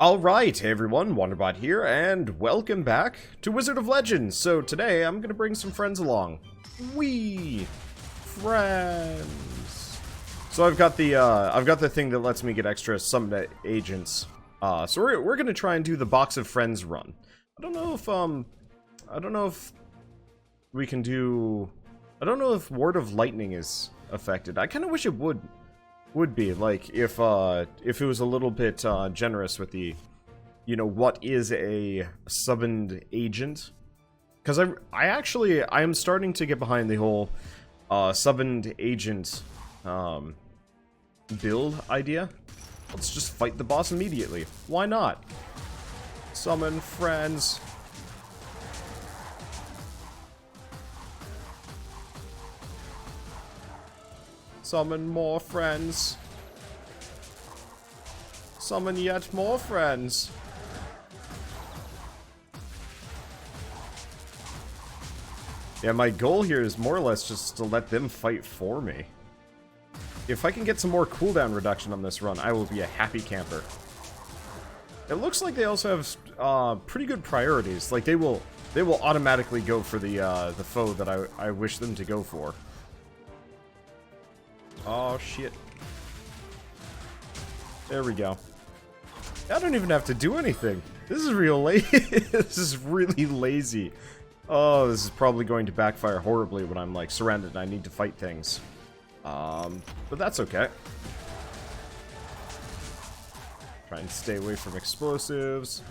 Alright, hey everyone, Wanderbot here, and welcome back to Wizard of Legends. So today, I'm gonna bring some friends along. Wee! Friends! So I've got the thing that lets me get extra summoned agents. So we're gonna try and do the Box of Friends run. I don't know if we can do... I don't know if Ward of Lightning is affected. I kinda wish it would be, like, if it was a little bit generous with the, you know, what is a summoned agent. Because I am starting to get behind the whole summoned agent build idea. Let's just fight the boss immediately. Why not? Summon friends. Summon more friends. Summon yet more friends. Yeah, my goal here is more or less just to let them fight for me. If I can get some more cooldown reduction on this run, I will be a happy camper. It looks like they also have pretty good priorities. Like they will automatically go for the foe that I wish them to go for. Oh, shit. There we go. I don't even have to do anything. This is real lazy. This is really lazy. Oh, this is probably going to backfire horribly when I'm, like, surrounded and I need to fight things. But that's okay. Try and stay away from explosives.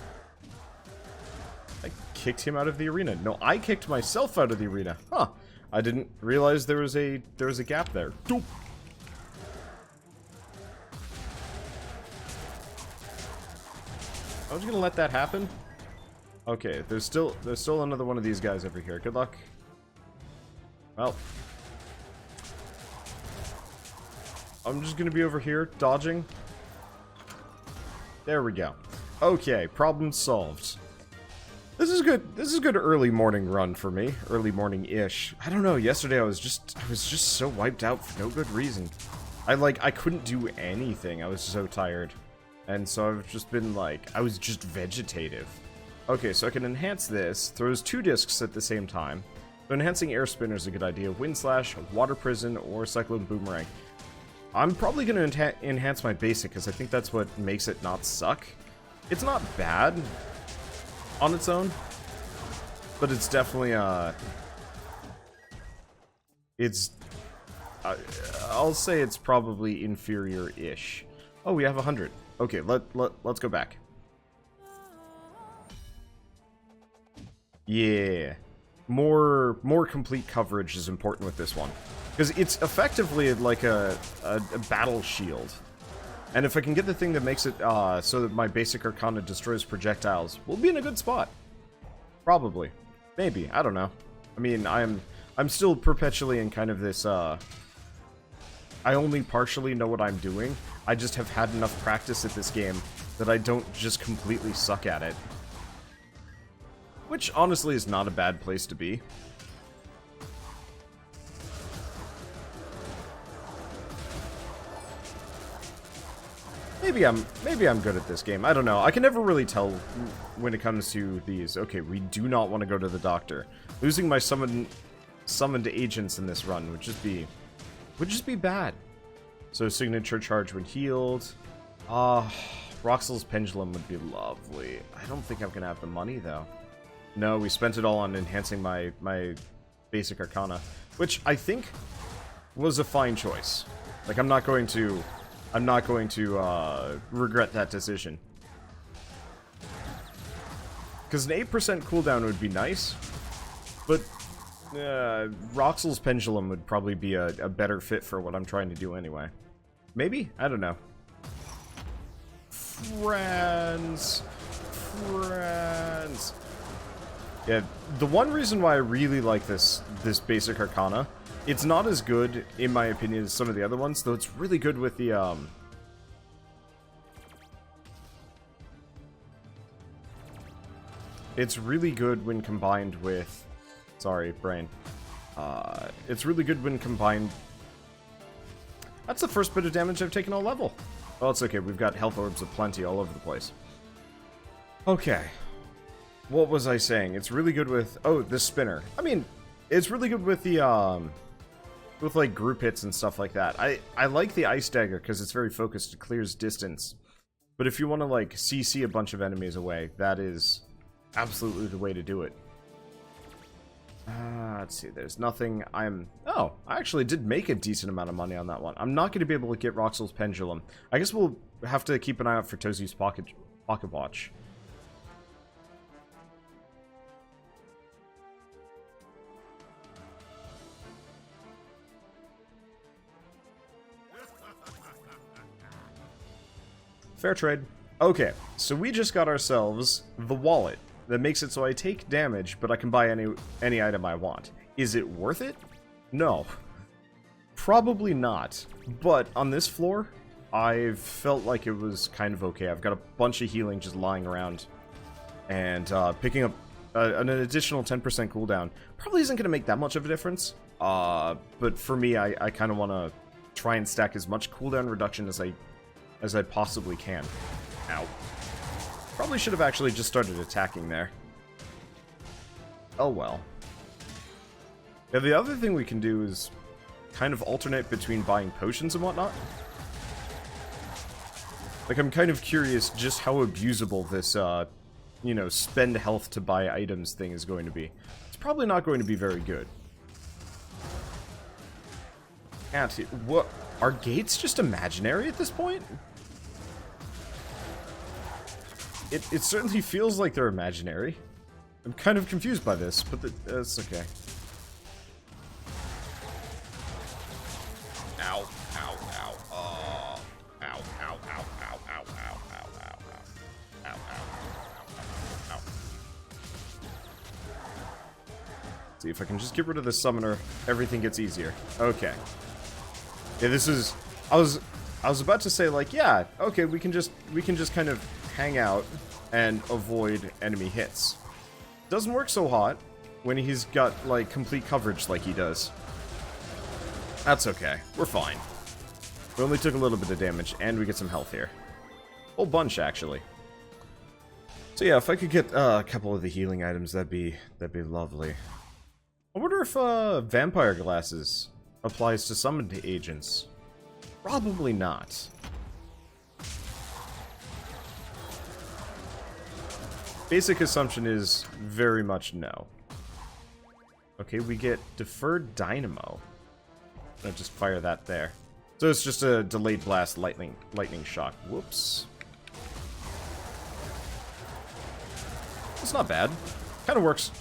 I kicked him out of the arena. No, I kicked myself out of the arena. Huh. I didn't realize there was a gap there. Doop. I was gonna let that happen. Okay, there's still another one of these guys over here. Good luck. Well, I'm just gonna be over here dodging. There we go. Okay, problem solved. This is good. This is a good early morning run for me. Early morning-ish. I don't know. Yesterday I was just so wiped out for no good reason. I couldn't do anything. I was so tired. And so I've just been like, I was just vegetative. Okay, so I can enhance this. Throws 2 discs at the same time. So enhancing air spinner is a good idea. Wind slash, water prison, or cyclone boomerang. I'm probably going to enhance my basic because I think that's what makes it not suck. It's not bad on its own, but it's definitely I'll say it's probably inferior-ish. Oh, we have 100. Okay, let's go back. Yeah. More complete coverage is important with this one. Because it's effectively like a battle shield. And if I can get the thing that makes it so that my basic arcana destroys projectiles, we'll be in a good spot. Probably. Maybe. I don't know. I mean, I'm still perpetually in kind of this, I only partially know what I'm doing. I just have had enough practice at this game that I don't just completely suck at it. Which, honestly, is not a bad place to be. Maybe I'm good at this game. I don't know. I can never really tell when it comes to these. Okay, we do not want to go to the doctor. Losing my summoned agents in this run would just be bad. So signature charge when healed. Roxel's pendulum would be lovely. I don't think I'm gonna have the money though. No, we spent it all on enhancing my basic arcana, which I think was a fine choice. Like I'm not going to regret that decision. Because an 8% cooldown would be nice, but Roxel's pendulum would probably be a better fit for what I'm trying to do anyway. Maybe? I don't know. Friends. Yeah, the one reason why I really like this basic arcana, it's not as good, in my opinion, as some of the other ones, though it's really good with the, it's really good when combined with... Sorry, brain. It's really good when combined... That's the first bit of damage I've taken all level. Well, it's okay. We've got health orbs aplenty all over the place. Okay. What was I saying? It's really good with... Oh, the spinner. I mean, it's really good with the, with, like, group hits and stuff like that. I like the ice dagger because it's very focused. It clears distance. But if you want to, like, CC a bunch of enemies away, that is absolutely the way to do it. Let's see. There's nothing Oh, I actually did make a decent amount of money on that one. I'm not going to be able to get Roxel's Pendulum. I guess we'll have to keep an eye out for Tozzy's Pocket Watch. Fair trade. Okay, so we just got ourselves the wallet that makes it so I take damage, but I can buy any item I want. Is it worth it? No. Probably not. But on this floor, I felt like it was kind of okay. I've got a bunch of healing just lying around. And picking up an additional 10% cooldown probably isn't going to make that much of a difference. But for me, I kind of want to try and stack as much cooldown reduction as I possibly can. Ow. Probably should have actually just started attacking there. Oh well. Yeah, the other thing we can do is kind of alternate between buying potions and whatnot. Like, I'm kind of curious just how abusable this, you know, spend health to buy items thing is going to be. It's probably not going to be very good. What? Are gates just imaginary at this point? It certainly feels like they're imaginary. I'm kind of confused by this, but that's okay. Ow, ow, ow, ow, ow, ow, ow, ow, ow, ow, ow, ow, ow, ow. See if I can just get rid of the summoner, everything gets easier. Okay. Yeah, this is... I was about to say, like, yeah, okay, we can just kind of hang out and avoid enemy hits. Doesn't work so hot when he's got, like, complete coverage like he does. That's okay. We're fine. We only took a little bit of damage, and we get some health here. Whole bunch, actually. So yeah, if I could get a couple of the healing items, that'd be lovely. I wonder if vampire glasses applies to summoned agents. Probably not. Basic assumption is very much no. Okay, we get deferred dynamo. I'll just fire that there. So it's just a delayed blast lightning shock. Whoops. It's not bad. Kind of works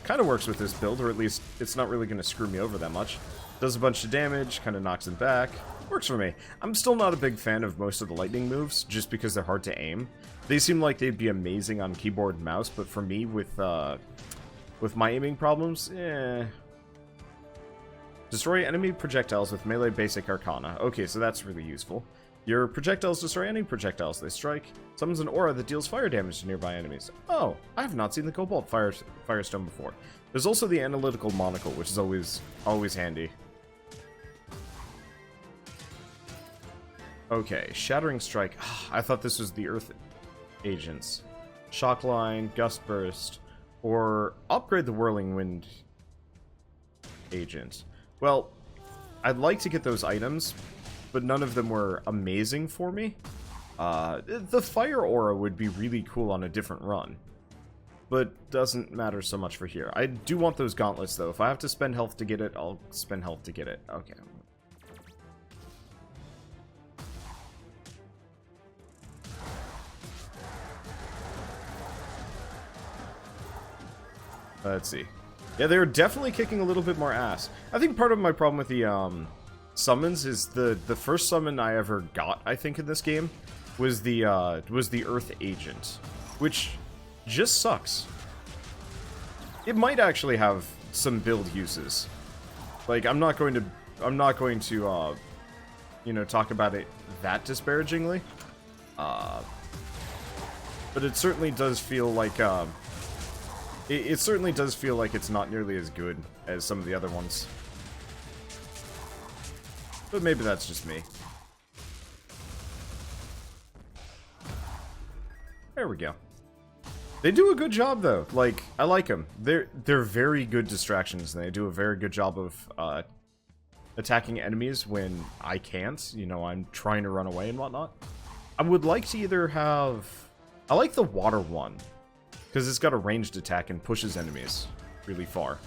with this build, or at least it's not really going to screw me over that much. Does a bunch of damage, kind of knocks him back. Works for me. I'm still not a big fan of most of the lightning moves, just because they're hard to aim. They seem like they'd be amazing on keyboard and mouse, but for me, with my aiming problems, Destroy enemy projectiles with melee basic arcana. Okay, so that's really useful. Your projectiles destroy any projectiles they strike. Summons an aura that deals fire damage to nearby enemies. Oh, I have not seen the Cobalt Firestone before. There's also the Analytical Monocle, which is always handy. Okay, Shattering Strike. I thought this was the Earth Agents. Shock Line, Gust Burst, or upgrade the Whirling Wind Agent. Well, I'd like to get those items, but none of them were amazing for me. The Fire Aura would be really cool on a different run, but doesn't matter so much for here. I do want those gauntlets, though. If I have to spend health to get it, I'll spend health to get it. Okay. Let's see. Yeah, they're definitely kicking a little bit more ass. I think part of my problem with the summons is the first summon I ever got, I think, in this game was the Earth Agent, which just sucks. It might actually have some build uses. Like, I'm not going to you know, talk about it that disparagingly. But it certainly does feel like it certainly does feel like it's not nearly as good as some of the other ones. But maybe that's just me. There we go. They do a good job, though. Like, I like them. They're very good distractions, and they do a very good job of attacking enemies when I can't. You know, I'm trying to run away and whatnot. I would like to either have... I like the water one, because it's got a ranged attack and pushes enemies really far.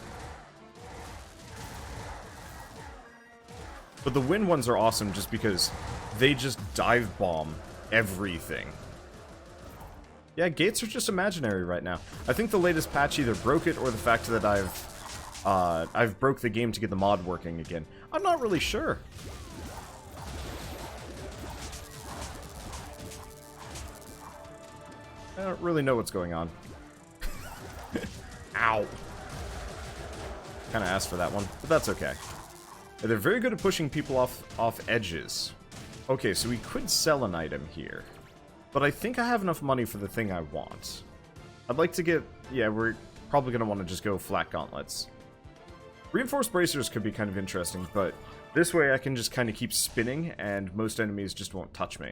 But the wind ones are awesome just because they just dive bomb everything. Yeah, gates are just imaginary right now. I think the latest patch either broke it or the fact that I've broke the game to get the mod working again. I'm not really sure. I don't really know what's going on. Ow. Kind of asked for that one, but that's okay. They're very good at pushing people off edges. Okay, so we could sell an item here. But I think I have enough money for the thing I want. I'd like to get... Yeah, we're probably going to want to just go flat gauntlets. Reinforced bracers could be kind of interesting, but this way I can just kind of keep spinning, and most enemies just won't touch me.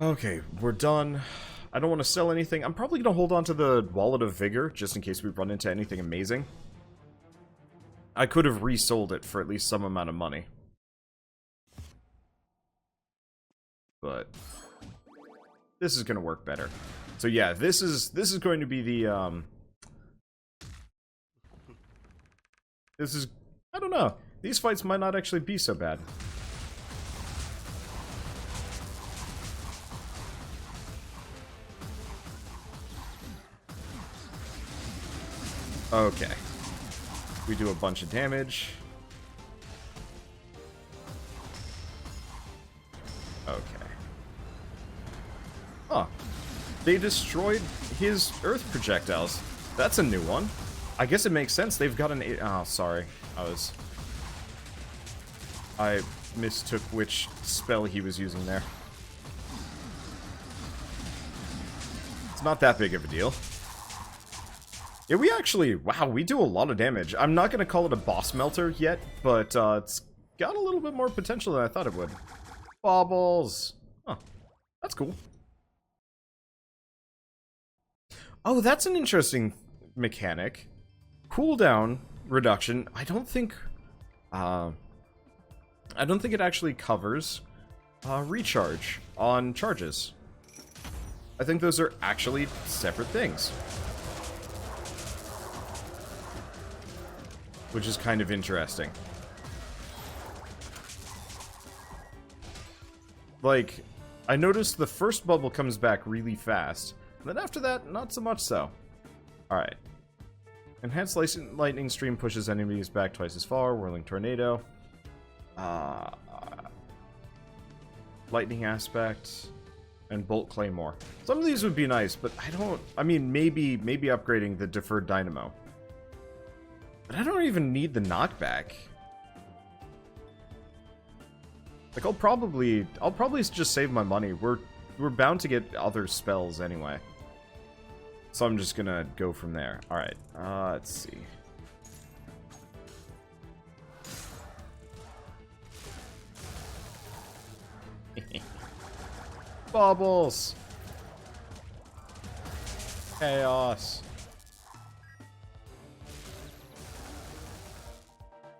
Okay, we're done. I don't want to sell anything. I'm probably going to hold on to the Wallet of Vigor, just in case we run into anything amazing. I could have resold it for at least some amount of money. But this is going to work better. So yeah, this is going to be the this is, I don't know. These fights might not actually be so bad. Okay. We do a bunch of damage. Okay. Huh. They destroyed his earth projectiles. That's a new one. I guess it makes sense. They've got an... Oh, sorry. I mistook which spell he was using there. It's not that big of a deal. Yeah, we actually... Wow, we do a lot of damage. I'm not going to call it a boss melter yet, but it's got a little bit more potential than I thought it would. Baubles. Huh. That's cool. Oh, that's an interesting mechanic. Cooldown reduction. I don't think it actually covers recharge on charges. I think those are actually separate things. Which is kind of interesting. Like, I noticed the first bubble comes back really fast, and then after that, not so much so. Alright. Enhanced lightning stream pushes enemies back twice as far. Whirling tornado. Lightning aspect. And bolt claymore. Some of these would be nice, but I mean, maybe upgrading the deferred dynamo. But I don't even need the knockback. Like, I'll probably just save my money. We're bound to get other spells anyway. So I'm just gonna go from there. Alright, let's see. Bubbles! Chaos!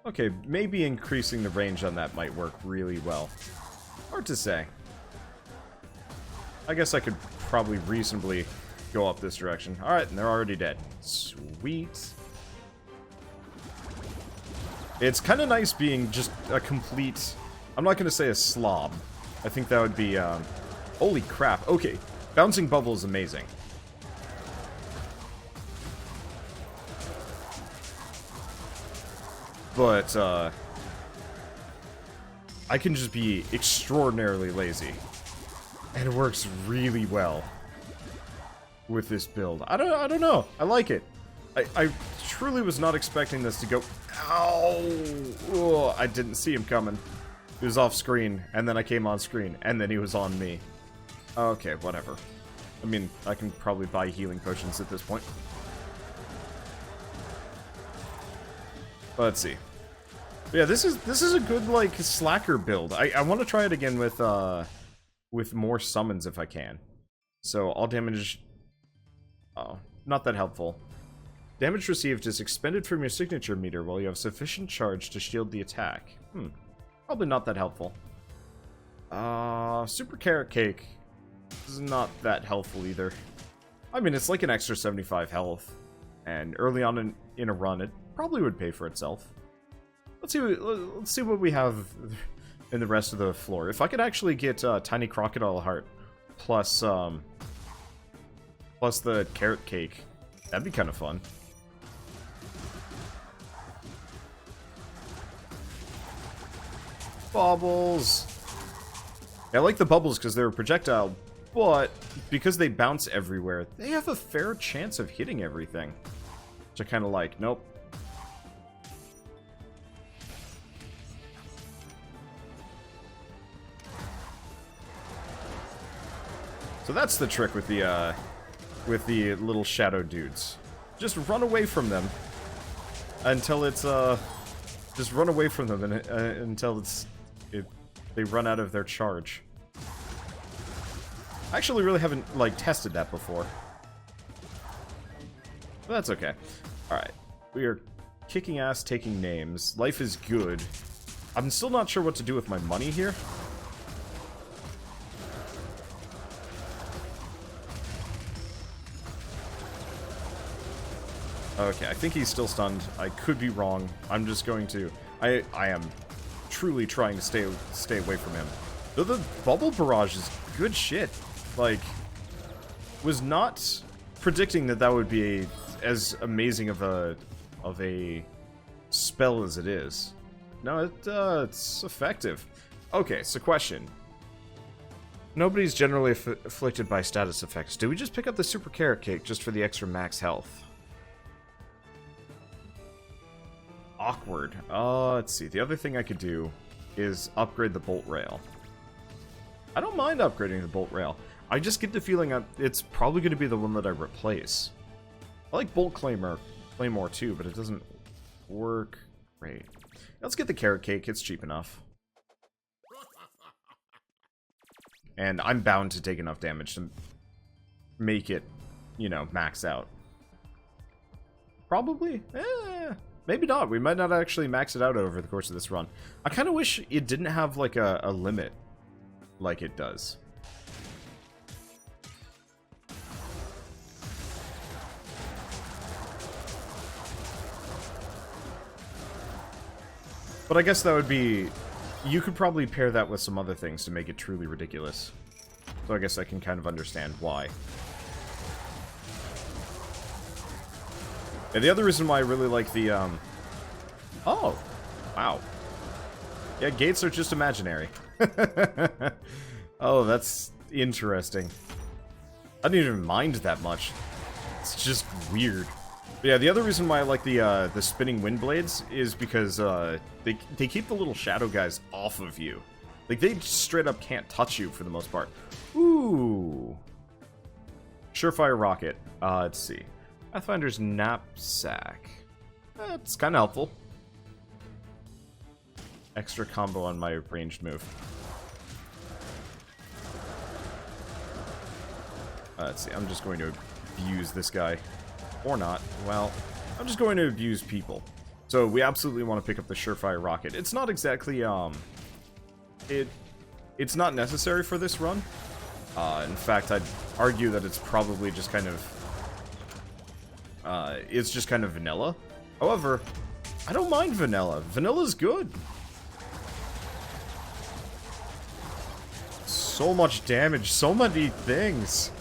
Okay, maybe increasing the range on that might work really well. Hard to say. I guess I could probably reasonably go up this direction. Alright, and they're already dead. Sweet. It's kind of nice being just a complete... I'm not going to say a slob. I think that would be... holy crap. Okay, bouncing bubble is amazing. But, I can just be extraordinarily lazy. And it works really well with this build. I don't know. I like it. I truly was not expecting this to go... Ow! Oh, I didn't see him coming. He was off screen, and then I came on screen, and then he was on me. Okay, whatever. I mean, I can probably buy healing potions at this point. Let's see. But yeah, this is a good, like, slacker build. I want to try it again with more summons if I can. So, all damage Oh, not that helpful. Damage received is expended from your signature meter while you have sufficient charge to shield the attack. Probably not that helpful. Super Carrot Cake is not that helpful either. I mean, it's like an extra 75 health. And early on in a run, it probably would pay for itself. Let's see what we have in the rest of the floor. If I could actually get Tiny Crocodile Heart plus the Carrot Cake, that'd be kind of fun. Bubbles! Yeah, I like the bubbles because they're a projectile, but because they bounce everywhere, they have a fair chance of hitting everything. Which I kind of like. Nope. So that's the trick with the little shadow dudes. Just run away from them until it's just run away from them until they run out of their charge. I actually really haven't like tested that before. But that's okay. Alright. We are kicking ass, taking names. Life is good. I'm still not sure what to do with my money here. Okay, I think he's still stunned. I could be wrong. I'm just going to... I am truly trying to stay away from him. Though the bubble barrage is good shit. Like, was not predicting that would be as amazing of a spell as it is. No, it's effective. Okay, so question. Nobody's generally afflicted by status effects. Do we just pick up the Super Carrot Cake just for the extra max health? Awkward. Let's see. The other thing I could do is upgrade the Bolt Rail. I don't mind upgrading the Bolt Rail. I just get the feeling it's probably going to be the one that I replace. I like Bolt Claymore too, but it doesn't work great. Let's get the Carrot Cake. It's cheap enough. And I'm bound to take enough damage to make it, you know, max out. Probably? Maybe not. We might not actually max it out over the course of this run. I kind of wish it didn't have, like, a limit like it does. But I guess that would be... You could probably pair that with some other things to make it truly ridiculous. So I guess I can kind of understand why. And the other reason why I really like the, Oh! Wow. Yeah, gates are just imaginary. Oh, that's interesting. I didn't even mind that much. It's just weird. But yeah, the other reason why I like the spinning wind blades is because they keep the little shadow guys off of you. Like, they straight up can't touch you for the most part. Ooh. Surefire rocket. Let's see. Pathfinder's knapsack. It's kind of helpful. Extra combo on my ranged move. Let's see. I'm just going to abuse this guy. Or not. Well, I'm just going to abuse people. So we absolutely want to pick up the Surefire Rocket. It's not exactly, it's not necessary for this run. In fact, I'd argue that it's probably just kind of, it's just kind of vanilla. However, I don't mind vanilla. Vanilla's good. So much damage, so many things.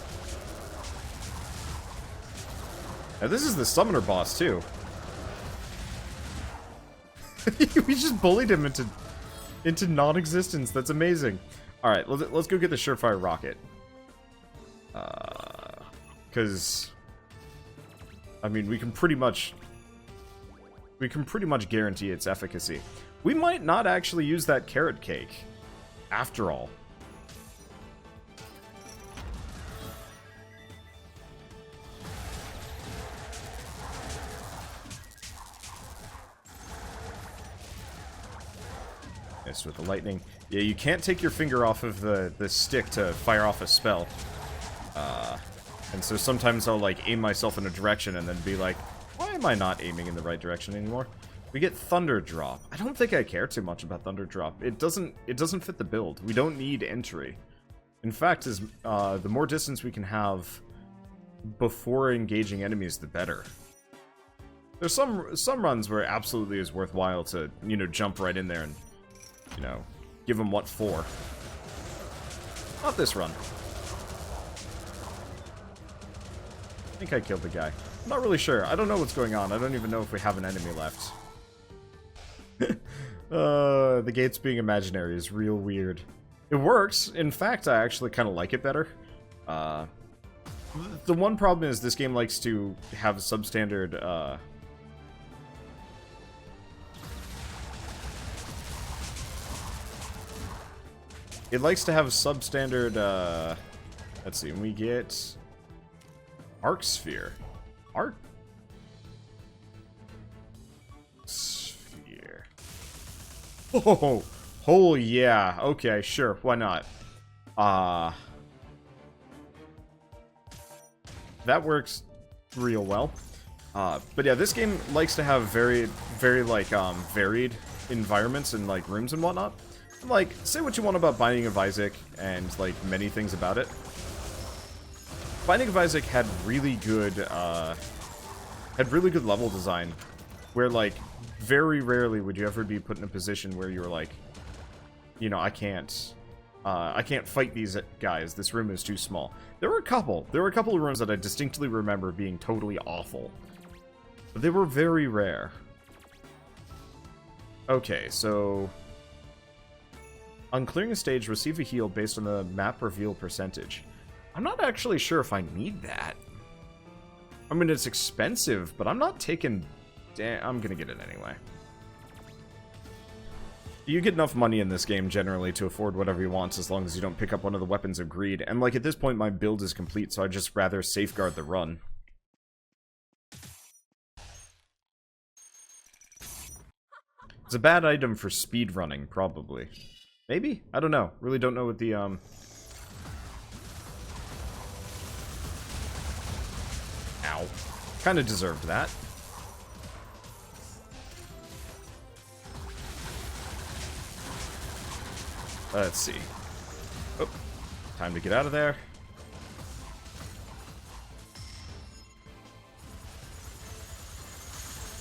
Now this is the summoner boss too. We just bullied him into non-existence. That's amazing. All right, let's go get the Surefire Rocket. Because I mean, we can pretty much guarantee its efficacy. We might not actually use that Carrot Cake after all. With the lightning. Yeah, you can't take your finger off of the stick to fire off a spell. And And so sometimes I'll, like, aim myself in a direction and then be like, why am I not aiming in the right direction anymore? We get Thunder Drop. I don't think I care too much about Thunder Drop. It doesn't fit the build. We don't need entry. In fact, the more distance we can have before engaging enemies, the better. There's some runs where it absolutely is worthwhile to, you know, jump right in there and, you know, give them what for. Not this run. I think I killed the guy. I'm not really sure. I don't know what's going on. I don't even know if we have an enemy left. The gates being imaginary is real weird. It works. In fact, I actually kind of like it better. The one problem is this game likes to have substandard, it likes to have substandard, let's see, we get Arc Sphere. Arc Sphere. Oh yeah, okay, sure, why not? That works real well. But yeah, this game likes to have very, like, varied environments and, like, rooms and whatnot. Like, say what you want about Binding of Isaac and, like, many things about it. Binding of Isaac had really good level design, where, like, very rarely would you ever be put in a position where you were like, you know, I can't fight these guys, this room is too small. There were a couple of rooms that I distinctly remember being totally awful. But they were very rare. Okay, so on clearing a stage, receive a heal based on the map reveal percentage. I'm not actually sure if I need that. I mean, it's expensive, but I'm not taking... I'm gonna get it anyway. You get enough money in this game, generally, to afford whatever you want, as long as you don't pick up one of the weapons of greed. And, like, at this point, my build is complete, so I'd just rather safeguard the run. It's a bad item for speedrunning, probably. Maybe? I don't know. Really don't know what the, Ow. Kinda deserved that. Let's see. Oh, time to get out of there.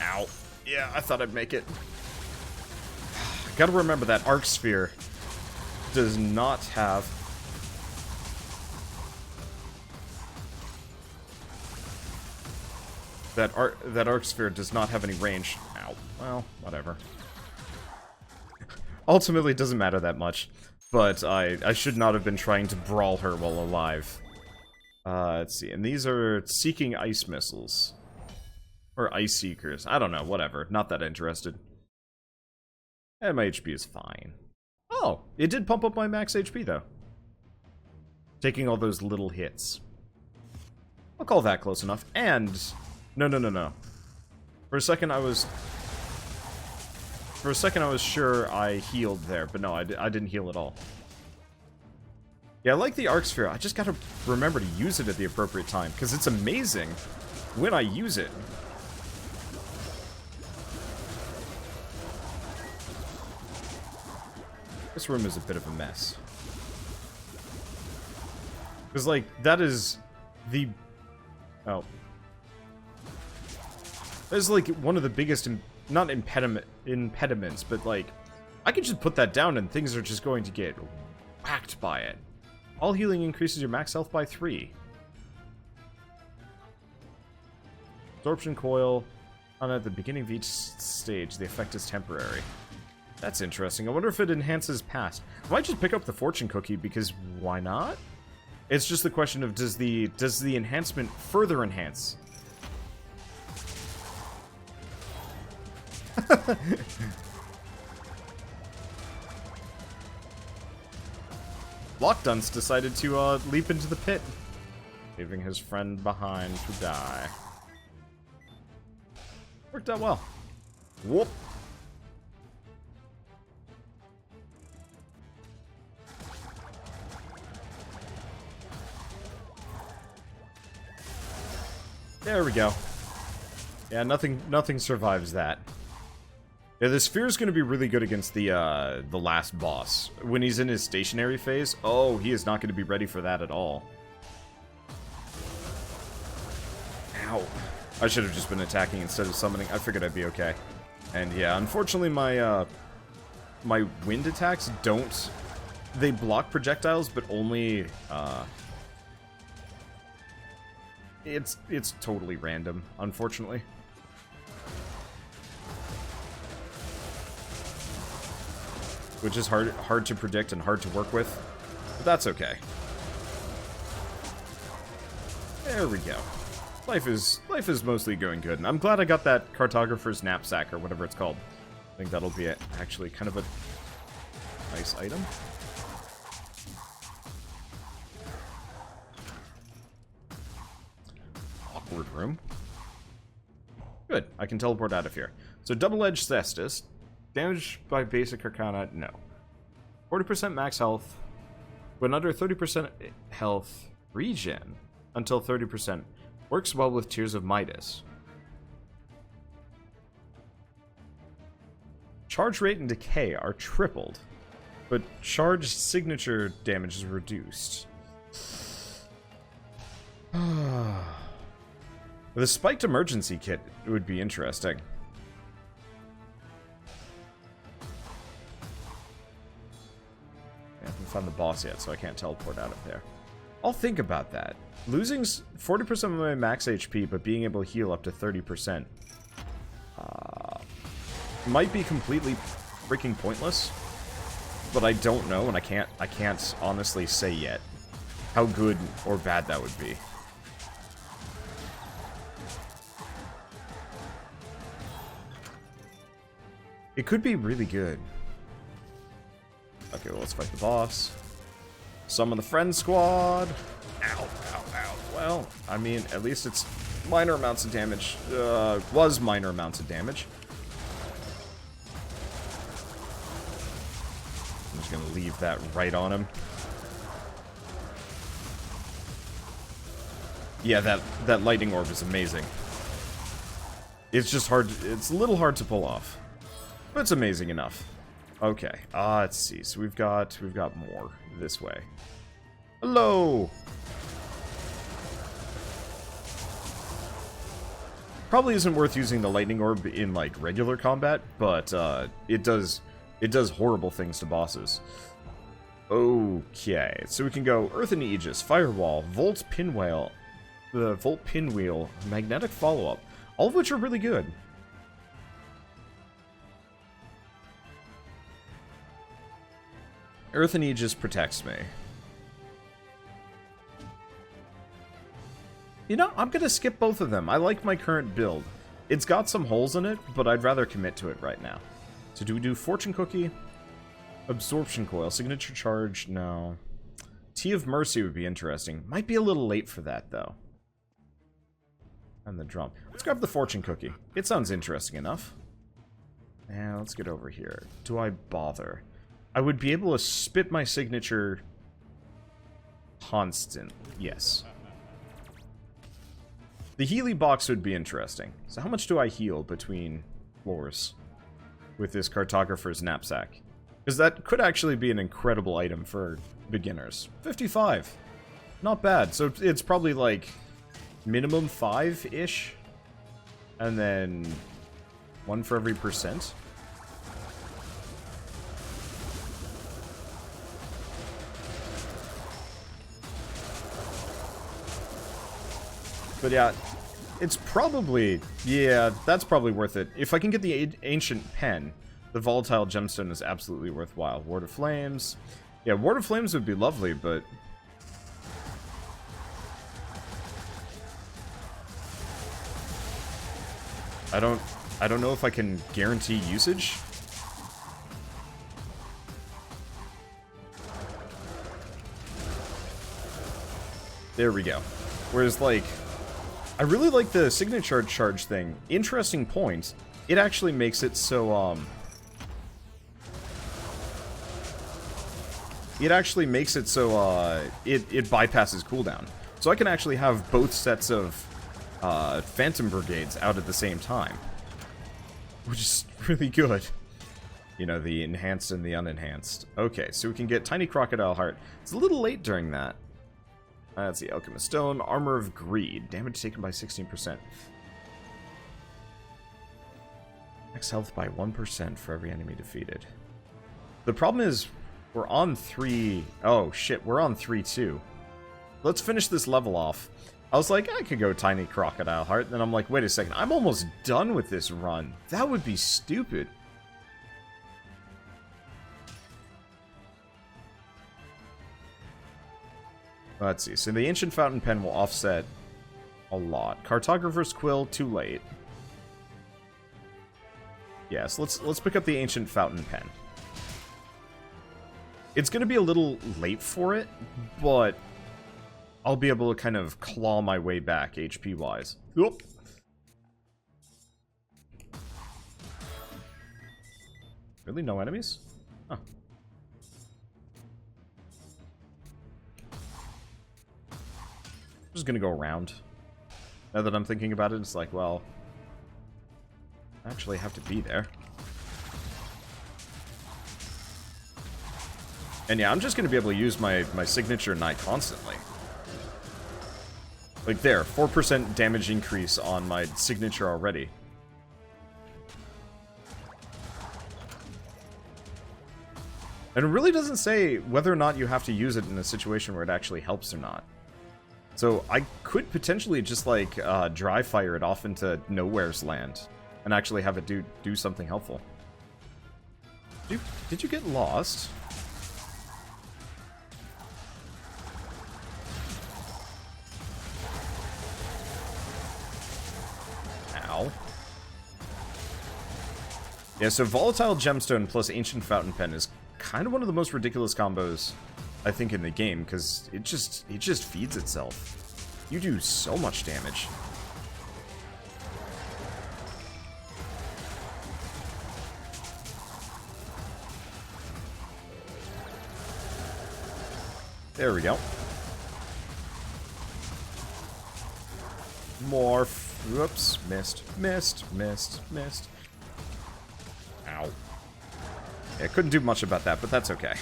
Ow. Yeah, I thought I'd make it. Gotta remember that Arc Sphere does not have... That Arc Sphere does not have any range. Ow. Well, whatever. Ultimately, it doesn't matter that much. But I should not have been trying to brawl her while alive. Let's see. And these are Seeking Ice Missiles. Or Ice Seekers. I don't know. Whatever. Not that interested. And my HP is fine. Oh! It did pump up my max HP, though. Taking all those little hits. I'll call that close enough. And... No. For a second, I was sure I healed there, but no, I didn't heal at all. Yeah, I like the Arc Sphere. I just gotta remember to use it at the appropriate time, because it's amazing when I use it. This room is a bit of a mess. Because, like, that is the... Oh. That is, like, one of the biggest... Not impediments, but, like... I can just put that down and things are just going to get whacked by it. All healing increases your max health by 3. Absorption Coil. On at the beginning of each stage, the effect is temporary. That's interesting. I wonder if it enhances past. I might just pick up the fortune cookie, because why not? It's just the question of does the enhancement further enhance? Lockdunce decided to leap into the pit, leaving his friend behind to die. Worked out well. Whoop. There we go. Yeah, nothing survives that. Yeah, the sphere is going to be really good against the last boss. When he's in his stationary phase, oh, he is not going to be ready for that at all. Ow. I should have just been attacking instead of summoning. I figured I'd be okay. And yeah, unfortunately my my wind attacks don't... They block projectiles, but only... It's totally random, unfortunately. Which is hard to predict and hard to work with. But that's okay. There we go. Life is mostly going good, and I'm glad I got that cartographer's knapsack, or whatever it's called. I think that'll be actually kind of a nice item. Awkward room. Good, I can teleport out of here. So double-edged cestus. Damage by basic arcana, no. 40% max health. When under 30% health, regen until 30%. Works well with Tears of Midas. Charge rate and decay are tripled, but charge signature damage is reduced. The spiked emergency kit would be interesting. I haven't found the boss yet, so I can't teleport out of there. I'll think about that. Losing 40% of my max HP, but being able to heal up to 30%. Might be completely freaking pointless. But I don't know, and I can't honestly say yet how good or bad that would be. It could be really good. Okay, well, let's fight the boss. Summon the friend squad. Ow, ow, ow. Well, I mean, at least it's minor amounts of damage. Was minor amounts of damage. I'm just gonna leave that right on him. Yeah, that lightning orb is amazing. It's just hard. It's a little hard to pull off, but it's amazing enough. Okay. Let's see. So we've got more this way. Hello. Probably isn't worth using the lightning orb in like regular combat, but it does horrible things to bosses. Okay, so we can go Earthen Aegis, Firewall, Volt Pinwheel, the Volt Pinwheel, Magnetic Follow-Up, all of which are really good. Earthen Aegis protects me. You know, I'm gonna skip both of them. I like my current build. It's got some holes in it, but I'd rather commit to it right now. So do we do Fortune Cookie? Absorption Coil, Signature Charge, no. Tea of Mercy would be interesting. Might be a little late for that, though. And the drum. Let's grab the Fortune Cookie. It sounds interesting enough. Now, let's get over here. Do I bother? I would be able to spit my signature constant. Yes. The Healy box would be interesting. So how much do I heal between floors with this cartographer's knapsack? Because that could actually be an incredible item for beginners. 55. Not bad. So it's probably like minimum 5-ish. And then 1 for every percent. But yeah, it's probably... Yeah, that's probably worth it. If I can get the Ancient Pen, the Volatile Gemstone is absolutely worthwhile. Ward of Flames. Yeah, Ward of Flames would be lovely, but... I don't know if I can guarantee usage. There we go. Whereas, like... I really like the signature charge thing. Interesting point. It actually makes it so, it actually makes it so, it bypasses cooldown. So I can actually have both sets of Phantom Brigades out at the same time. Which is really good. You know, the enhanced and the unenhanced. Okay, so we can get Tiny Crocodile Heart. It's a little late during that. That's the Alchemist Stone. Armor of Greed. Damage taken by 16%. Max health by 1% for every enemy defeated. The problem is, we're on 3... Oh, shit, we're on 3-2. Let's finish this level off. I was like, I could go Tiny Crocodile Heart. Then I'm like, wait a second, I'm almost done with this run. That would be stupid. Let's see. So the Ancient Fountain Pen will offset a lot. Cartographer's Quill, too late. Yes, let's pick up the Ancient Fountain Pen. It's going to be a little late for it, but I'll be able to kind of claw my way back HP-wise. Oop. Really? No enemies? Huh. I'm just gonna go around. Now that I'm thinking about it, it's like, well, I actually have to be there. And yeah, I'm just gonna be able to use my signature knight constantly. Like there, 4% damage increase on my signature already. And it really doesn't say whether or not you have to use it in a situation where it actually helps or not. So I could potentially just like dry fire it off into Nowhere's Land and actually have it do something helpful. Did you get lost? Ow. Yeah, so Volatile Gemstone plus Ancient Fountain Pen is kind of one of the most ridiculous combos, I think, in the game, because it just feeds itself. You do so much damage. There we go. Morph. Whoops. Missed. Ow. Yeah, couldn't do much about that, but that's okay.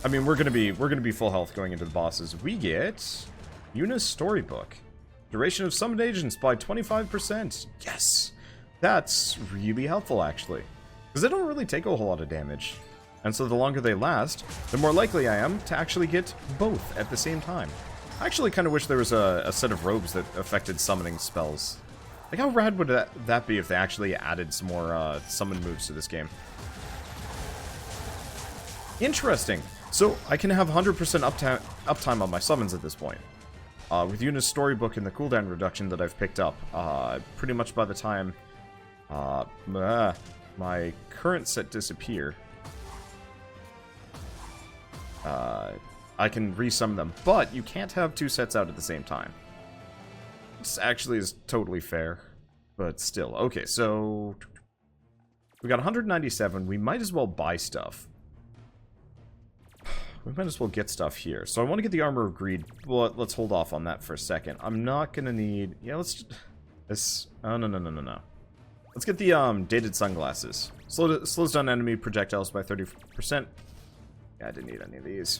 I mean, we're gonna be full health going into the bosses. We get Yuna's Storybook. Duration of summoned agents by 25%. Yes! That's really helpful, actually. Because they don't really take a whole lot of damage. And so the longer they last, the more likely I am to actually get both at the same time. I actually kind of wish there was a set of robes that affected summoning spells. Like, how rad would that be if they actually added some more summon moves to this game? Interesting. So, I can have 100% uptime on my summons at this point. With Yuna's Storybook and the cooldown reduction that I've picked up, pretty much by the time my current set disappear, I can resummon them. But you can't have two sets out at the same time. This actually is totally fair, but still. Okay, so we got 197. We might as well buy stuff. We might as well get stuff here. So I want to get the Armor of Greed, but let's hold off on that for a second. I'm not gonna need... Yeah, let's... Oh, no. Let's get the dated sunglasses. Slows down enemy projectiles by 30%. Yeah, I didn't need any of these.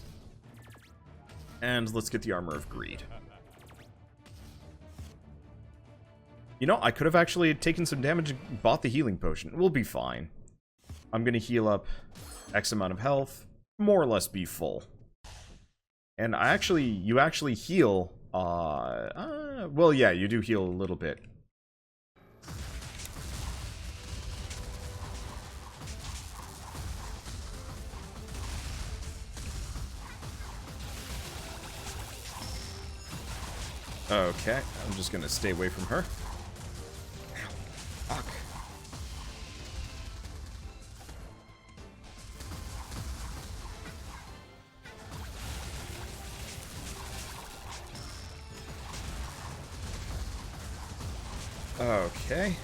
And let's get the Armor of Greed. You know, I could have actually taken some damage and bought the healing potion. We'll be fine. I'm gonna heal up X amount of health. More or less be full. And you actually heal, well, yeah, you do heal a little bit. Okay, I'm just gonna stay away from her. Ow. Fuck. Okay.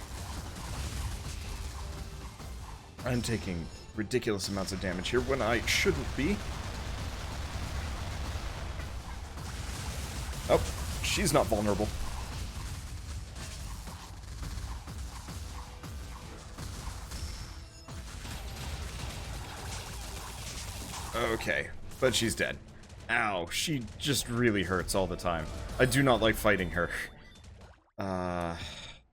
I'm taking ridiculous amounts of damage here when I shouldn't be. Oh, she's not vulnerable. Okay, but she's dead. Ow, she just really hurts all the time. I do not like fighting her.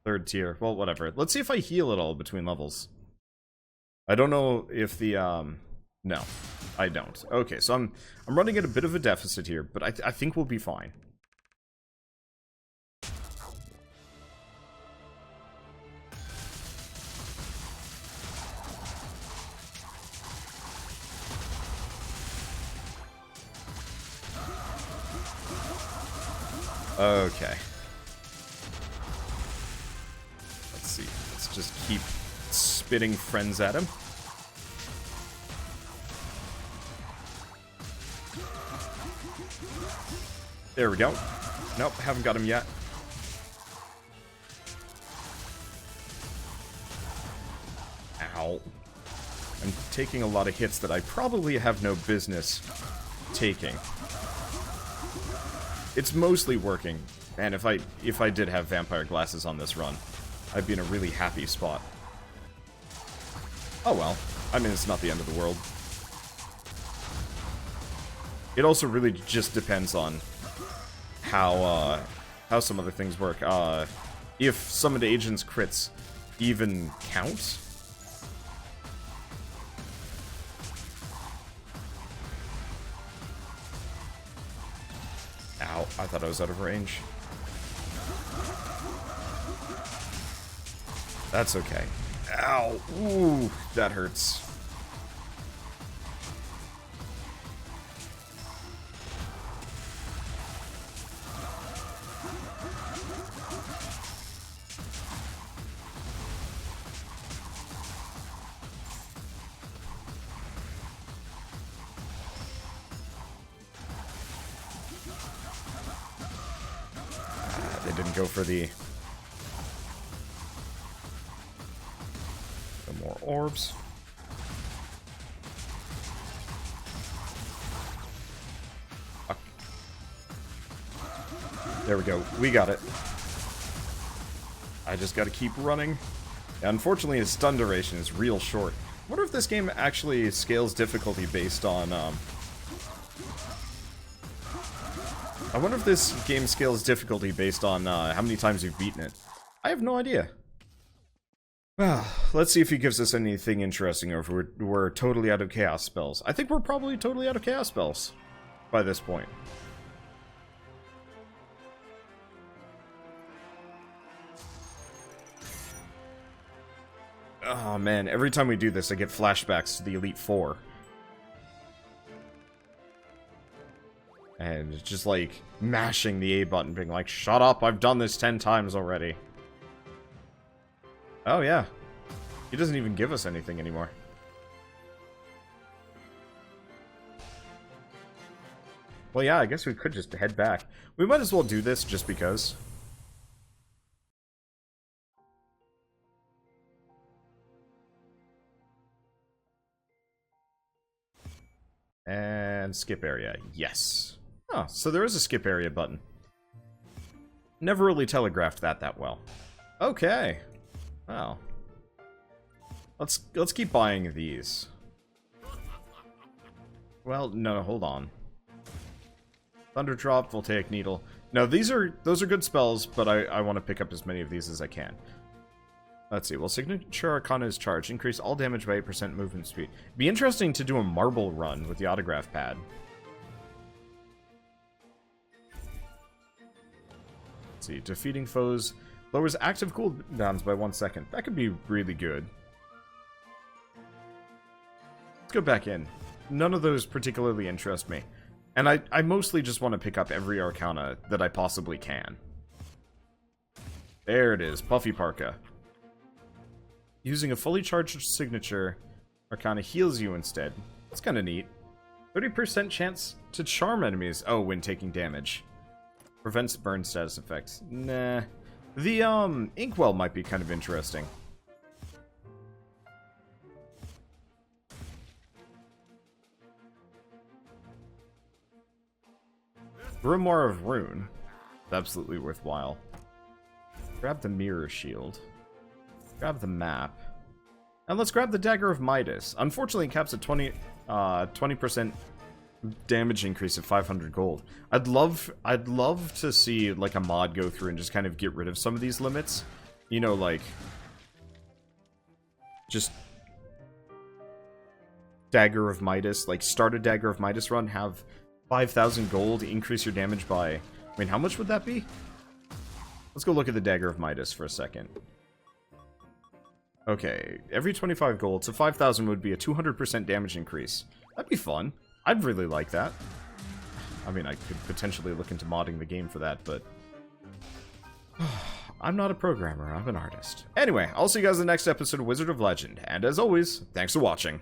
Third tier. Well, whatever. Let's see if I heal at all between levels. I don't know if the, no. I don't. Okay, so I'm running at a bit of a deficit here, but I think we'll be fine. Okay. Let's see. Let's just keep spitting friends at him. There we go. Nope, haven't got him yet. Ow. I'm taking a lot of hits that I probably have no business taking. It's mostly working, and if I did have vampire glasses on this run, I'd be in a really happy spot. Oh well. I mean, it's not the end of the world. It also really just depends on how some other things work. If summoned agents crits even count. Ow, I thought I was out of range. That's okay. Ow, ooh, that hurts. They didn't go for the... No more orbs. Fuck. There we go. We got it. I just gotta keep running. Unfortunately, his stun duration is real short. I wonder if this game actually scales difficulty based on, I wonder if this game scales difficulty based on how many times you've beaten it. I have no idea. Well, let's see if he gives us anything interesting or if we're totally out of chaos spells. I think we're probably totally out of chaos spells by this point. Oh man, every time we do this I get flashbacks to the Elite Four. And it's just like mashing the A button, being like, shut up, I've done this 10 times already. Oh yeah. He doesn't even give us anything anymore. Well yeah, I guess we could just head back. We might as well do this just because. And skip area, yes. Oh, so there is a skip area button. Never really telegraphed that well. Okay. Wow. Let's keep buying these. Well, no, hold on. Thunderdrop, Voltaic Needle. No, those are good spells, but I want to pick up as many of these as I can. Let's see. Well, Signature Arcana is charged. Increase all damage by 8% movement speed. Be interesting to do a marble run with the autograph pad. Let's see. Defeating foes lowers active cooldowns by 1 second. That could be really good. Let's go back in. None of those particularly interest me. And I mostly just want to pick up every Arcana that I possibly can. There it is. Puffy Parka. Using a fully charged signature, Arcana heals you instead. That's kind of neat. 30% chance to charm enemies. Oh, when taking damage. Prevents burn status effects. Nah. The, Inkwell might be kind of interesting. Grimoire of Rune. It's absolutely worthwhile. Grab the mirror shield. Grab the map. And let's grab the Dagger of Midas. Unfortunately, it caps at 20% damage increase of 500 gold. I'd love to see, like, a mod go through and just kind of get rid of some of these limits. You know, like, just Dagger of Midas, like, start a Dagger of Midas run, have 5,000 gold, increase your damage by... I mean, how much would that be? Let's go look at the Dagger of Midas for a second. Okay, every 25 gold, so 5,000 would be a 200% damage increase. That'd be fun. I'd really like that. I mean, I could potentially look into modding the game for that, but... I'm not a programmer, I'm an artist. Anyway, I'll see you guys in the next episode of Wizard of Legend, and as always, thanks for watching.